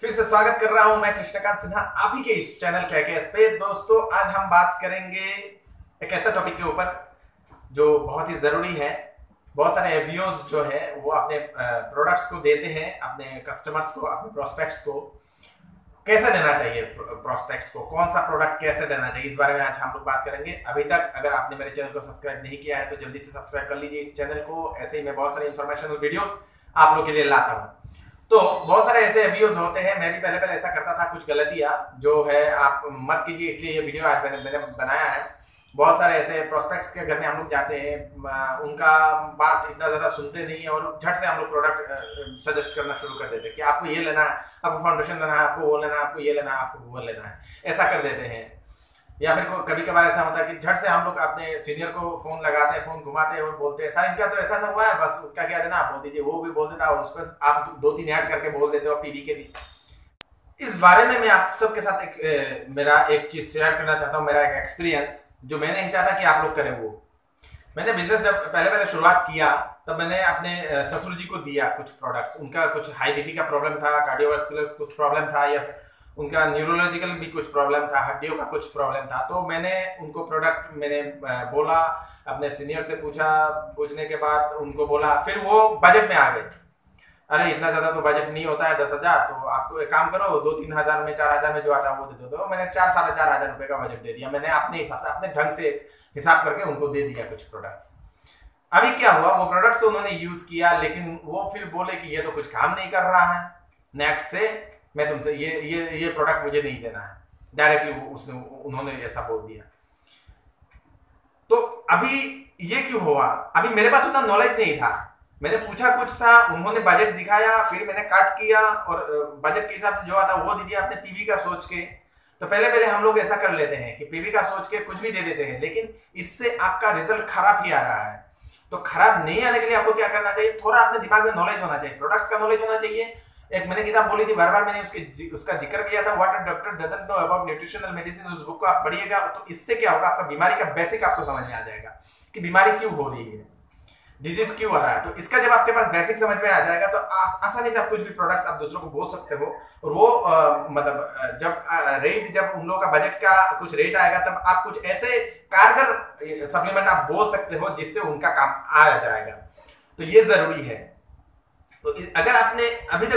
फिर से स्वागत कर रहा हूं मैं कृष्णकांत सिन्हा आप ही के इस चैनल कैकेएस पे। दोस्तों, आज हम बात करेंगे एक ऐसा टॉपिक के ऊपर जो बहुत ही जरूरी है। बहुत सारे एवीओज जो है वो अपने प्रोडक्ट्स को देते हैं, अपने कस्टमर्स को, अपने प्रोस्पेक्ट्स को कैसे देना चाहिए, प्रोस्पेक्ट्स को कौन सा प्रोडक्ट कैसे देना चाहिए, इस बारे में आज हम लोग बात करेंगे। अभी तक अगर आपने मेरे चैनल को सब्सक्राइब नहीं किया है तो जल्दी से सब्सक्राइब कर लीजिए इस चैनल को। ऐसे ही मैं बहुत सारे इंफॉर्मेशनल वीडियोस आप लोग के लिए लाता हूँ। तो बहुत सारे ऐसे एवीओज होते हैं, मैं भी पहले ऐसा करता था, कुछ गलतियां जो है आप मत कीजिए, इसलिए ये वीडियो आज मैंने बनाया है। बहुत सारे ऐसे प्रोस्पेक्ट्स के घर में हम लोग जाते हैं, उनका बात इतना ज्यादा सुनते नहीं है और झट से हम लोग प्रोडक्ट सजेस्ट करना शुरू कर देते हैं कि आपको ये लेना है, आपको फाउंडेशन लेना है, आपको वो लेना है, आपको ये लेना है, आपको वो लेना है, ऐसा कर देते हैं। या फिर कभी कभार ऐसा होता है कि झट से हम लोग अपने सीनियर को फोन लगाते हैं, फोन घुमाते हैं और बोलते हैं सर इनका तो ऐसा हुआ है, बस उसका क्या देना आप बोल दीजिए, वो भी बोल देता है और उस पर आप 2-3 ऐड करके बोल देते हो पीवी के लिए। इस बारे में मैं आप सबके साथ मेरा एक चीज शेयर करना चाहता हूँ, मेरा एक एक्सपीरियंस जो मैंने नहीं चाहता कि आप लोग करें। वो मैंने बिजनेस जब पहले शुरुआत किया तब मैंने अपने ससुर जी को दिया कुछ प्रोडक्ट्स। उनका कुछ हाई बीपी का प्रॉब्लम था, कार्डियोवास्कुलर कुछ प्रॉब्लम था, या उनका न्यूरोलॉजिकल भी कुछ प्रॉब्लम था, हड्डियों का कुछ प्रॉब्लम था। तो मैंने उनको प्रोडक्ट मैंने बोला, अपने सीनियर से पूछा, पूछने के बाद उनको बोला, फिर वो बजट में आ गए। अरे इतना ज्यादा तो बजट नहीं होता है, 10,000, तो आप तो एक काम करो 2-3 हजार में, 4,000 में जो आता है वो दे दो। तो मैंने 4-4,500 रुपए का बजट दे दिया। मैंने अपने हिसाब से, अपने ढंग से हिसाब करके उनको दे दिया कुछ प्रोडक्ट्स। अभी क्या हुआ, वो प्रोडक्ट्स तो उन्होंने यूज किया, लेकिन वो फिर बोले कि ये तो कुछ काम नहीं कर रहा है, नेक्स्ट से मैं तुमसे ये प्रोडक्ट मुझे नहीं देना है। डायरेक्टली उन्होंने ऐसा बोल दिया। तो अभी ये क्यों हुआ? अभी मेरे पास उतना नॉलेज नहीं था, मैंने पूछा कुछ था, उन्होंने बजट दिखाया, फिर मैंने कट किया और बजट के हिसाब से जो आता वो दे दिया अपने पीवी का सोच के। तो पहले हम लोग ऐसा कर लेते हैं कि पीवी का सोच के कुछ भी दे देते हैं, लेकिन इससे आपका रिजल्ट खराब ही आ रहा है। तो खराब नहीं आने के लिए आपको क्या करना चाहिए, थोड़ा अपने दिमाग में नॉलेज होना चाहिए, प्रोडक्ट्स का नॉलेज होना चाहिए। एक मैंने किताब बोली थी, बार मैंने उसका जिक्र किया था, what a doctor doesn't know about nutritional medicine. उस बुक को आप पढ़िएगा तो इससे क्या होगा, आपका बीमारी का बेसिक आपको समझ में आ जाएगा कि बीमारी क्यों हो रही है, डिजीज क्यों आ रहा है। तो इसका जब आपके पास बेसिक समझ में आ जाएगा तो आसानी से आप कुछ भी प्रोडक्ट्स आप दूसरों को बोल सकते हो। और वो मतलब जब उन लोगों का बजट का कुछ रेट आएगा तब आप कुछ ऐसे कारगर सप्लीमेंट आप बोल सकते हो जिससे उनका काम आ जाएगा। तो ये जरूरी है। तो अगर आपने अभी तक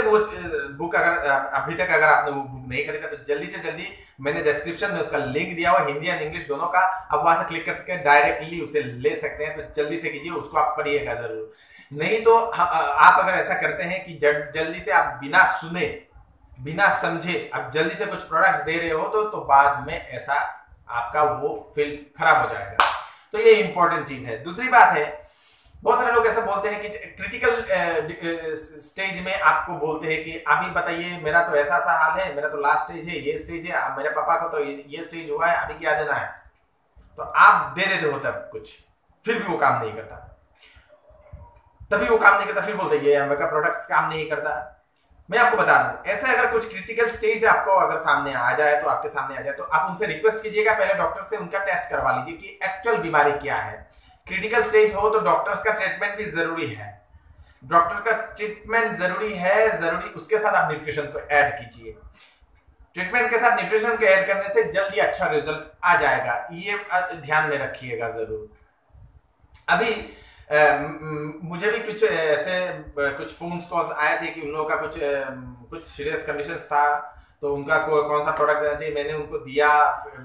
अगर आपने वो बुक नहीं खरीदा तो जल्दी से जल्दी, मैंने डिस्क्रिप्शन में उसका लिंक दिया हुआ, हिंदी एंड इंग्लिश दोनों का, आप वहां से क्लिक करके डायरेक्टली उसे ले सकते हैं। तो जल्दी से कीजिए, उसको आप पढ़िएगा जरूर। नहीं तो आप अगर ऐसा करते हैं कि जल्दी से आप बिना सुने बिना समझे आप जल्दी से कुछ प्रोडक्ट्स दे रहे हो तो बाद में ऐसा आपका वो फील खराब हो जाएगा। तो ये इंपॉर्टेंट चीज है। दूसरी बात है, बहुत सारे लोग ऐसा बोलते हैं कि क्रिटिकल स्टेज में आपको बोलते हैं कि अभी बताइए मेरा तो ऐसा हाल है, मेरा तो लास्ट स्टेज है, ये स्टेज है, मेरे पापा को तो ये स्टेज हुआ है, अभी क्या देना है। तो आप दे देते हो तब कुछ, फिर भी वो काम नहीं करता, तभी वो काम नहीं करता, फिर बोलते ये मेरा प्रोडक्ट्स काम नहीं करता। मैं आपको बता दूं, ऐसे अगर कुछ क्रिटिकल स्टेज आपको अगर सामने आ जाए तो आपके सामने आ जाए तो आप उनसे रिक्वेस्ट कीजिएगा, पहले डॉक्टर से उनका टेस्ट करवा लीजिए कि एक्चुअल बीमारी क्या है। क्रिटिकल स्टेज हो तो डॉक्टर्स का ट्रीटमेंट भी जरूरी है, डॉक्टर का ट्रीटमेंट जरूरी है, जरूरी। उसके साथ आप न्यूट्रिशन को ऐड कीजिए, ट्रीटमेंट के साथ न्यूट्रिशन को ऐड करने से जल्दी अच्छा रिजल्ट आ जाएगा, ये ध्यान में रखिएगा जरूर। अभी मुझे भी कुछ ऐसे कुछ फोन कॉल्स आए थे कि उन लोगों का कुछ सीरियस कंडीशंस था, तो उनका कौन सा प्रोडक्ट देना चाहिए, मैंने उनको दिया।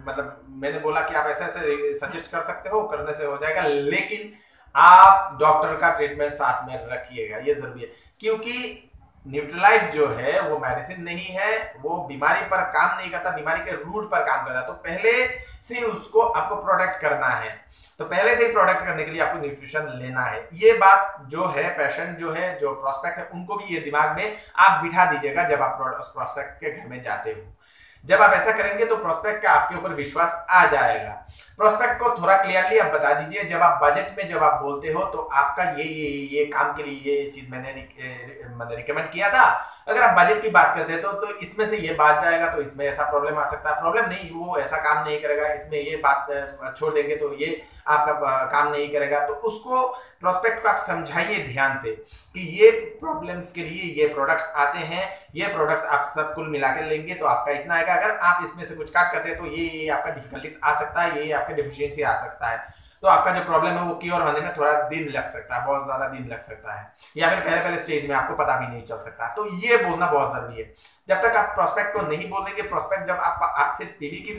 मतलब मैंने बोला कि आप ऐसे ऐसे सजेस्ट कर सकते हो, करने से हो जाएगा, लेकिन आप डॉक्टर का ट्रीटमेंट साथ में रखिएगा, ये जरूरी है। क्योंकि न्यूट्रलाइट जो है वो मेडिसिन नहीं है, वो बीमारी पर काम नहीं करता, बीमारी के रूट पर काम करता है। तो पहले से उसको आपको प्रोडक्ट करना है, तो पहले से ही प्रोडक्ट करने के लिए आपको न्यूट्रिशन लेना है। ये बात जो है, पेशेंट जो है, जो प्रोस्पेक्ट है, उनको भी ये दिमाग में आप बिठा दीजिएगा जब आप प्रोस्पेक्ट के घर में जाते हो। जब आप ऐसा करेंगे तो प्रोस्पेक्ट का आपके ऊपर विश्वास आ जाएगा। प्रोस्पेक्ट को थोड़ा क्लियरली आप बता दीजिए, जब आप बजट में जब आप बोलते हो तो आपका ये काम के लिए ये चीज मैंने रिकमेंड किया था, अगर आप बजट की बात करते हैं तो इसमें से ये बात जाएगा तो इसमें ऐसा प्रॉब्लम आ सकता है, प्रॉब्लम नहीं, वो ऐसा काम नहीं करेगा, इसमें ये बात छोड़ देंगे तो ये आपका काम नहीं करेगा। तो उसको प्रोस्पेक्ट को आप समझाइए ध्यान से कि ये प्रॉब्लम्स के लिए ये प्रोडक्ट्स आते हैं, ये प्रोडक्ट्स आप सब कुल मिला के लेंगे तो आपका इतना आएगा, अगर आप इसमें से कुछ काट करते हैं तो ये आपका डिफिकल्टीज आ सकता है, ये आपका डिफिशियंसी आ सकता है, तो आपका जो प्रॉब्लम है वो क्योर होने में थोड़ा दिन लग सकता है, बहुत ज्यादा दिन लग सकता है, या फिर पहले पहले स्टेज में आपको पता भी नहीं चल सकता। तो ये बोलना बहुत जरूरी है। जब तक आप प्रोस्पेक्ट को नहीं बोल देंगे, प्रोस्पेक्ट जब आप सिर्फ पीवी की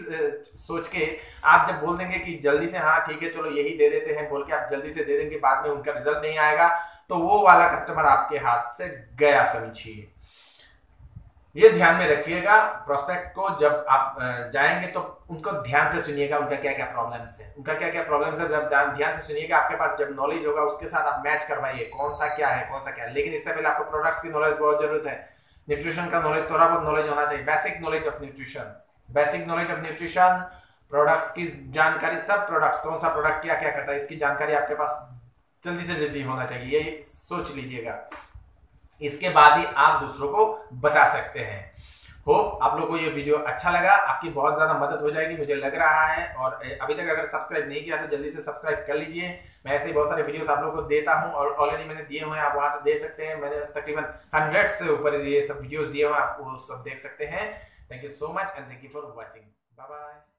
सोच के आप जब बोल देंगे कि जल्दी से हाँ ठीक है चलो यही दे देते हैं बोल के आप जल्दी से दे देंगे, बाद में उनका रिजल्ट नहीं आएगा, तो वो वाला कस्टमर आपके हाथ से गया समझिए। ये ध्यान में रखिएगा। प्रोस्पेक्ट को जब आप जाएंगे तो उनको ध्यान से सुनिएगा, उनका क्या क्या प्रॉब्लम्स है, उनका क्या क्या प्रॉब्लम्स है, जब ध्यान से सुनिएगा। आपके पास जब नॉलेज होगा उसके साथ आप मैच करवाइए, कौन सा क्या है कौन सा क्या है। लेकिन इससे पहले आपको प्रोडक्ट्स की नॉलेज बहुत जरूरत है, न्यूट्रिशन का नॉलेज थोड़ा बहुत नॉलेज होना चाहिए, basic knowledge of nutrition, basic knowledge of nutrition, products की जानकारी, सब प्रोडक्ट्स कौन सा प्रोडक्ट क्या क्या करता है इसकी जानकारी आपके पास जल्दी से जल्दी होना चाहिए, ये सोच लीजिएगा। इसके बाद ही आप दूसरों को बता सकते हैं। होप आप लोगों को ये वीडियो अच्छा लगा, आपकी बहुत ज्यादा मदद हो जाएगी मुझे लग रहा है। और अभी तक अगर सब्सक्राइब नहीं किया तो जल्दी से सब्सक्राइब कर लीजिए। मैं ऐसे ही बहुत सारे वीडियोस आप लोगों को देता हूं और ऑलरेडी मैंने दिए हुए हैं, आप वहां से दे सकते हैं। मैंने तकरीबन 100 से ऊपर ये सब वीडियोस दिए हुए हैं, आप वो सब देख सकते हैं। Thank you so much and thank you for watching. Bye bye.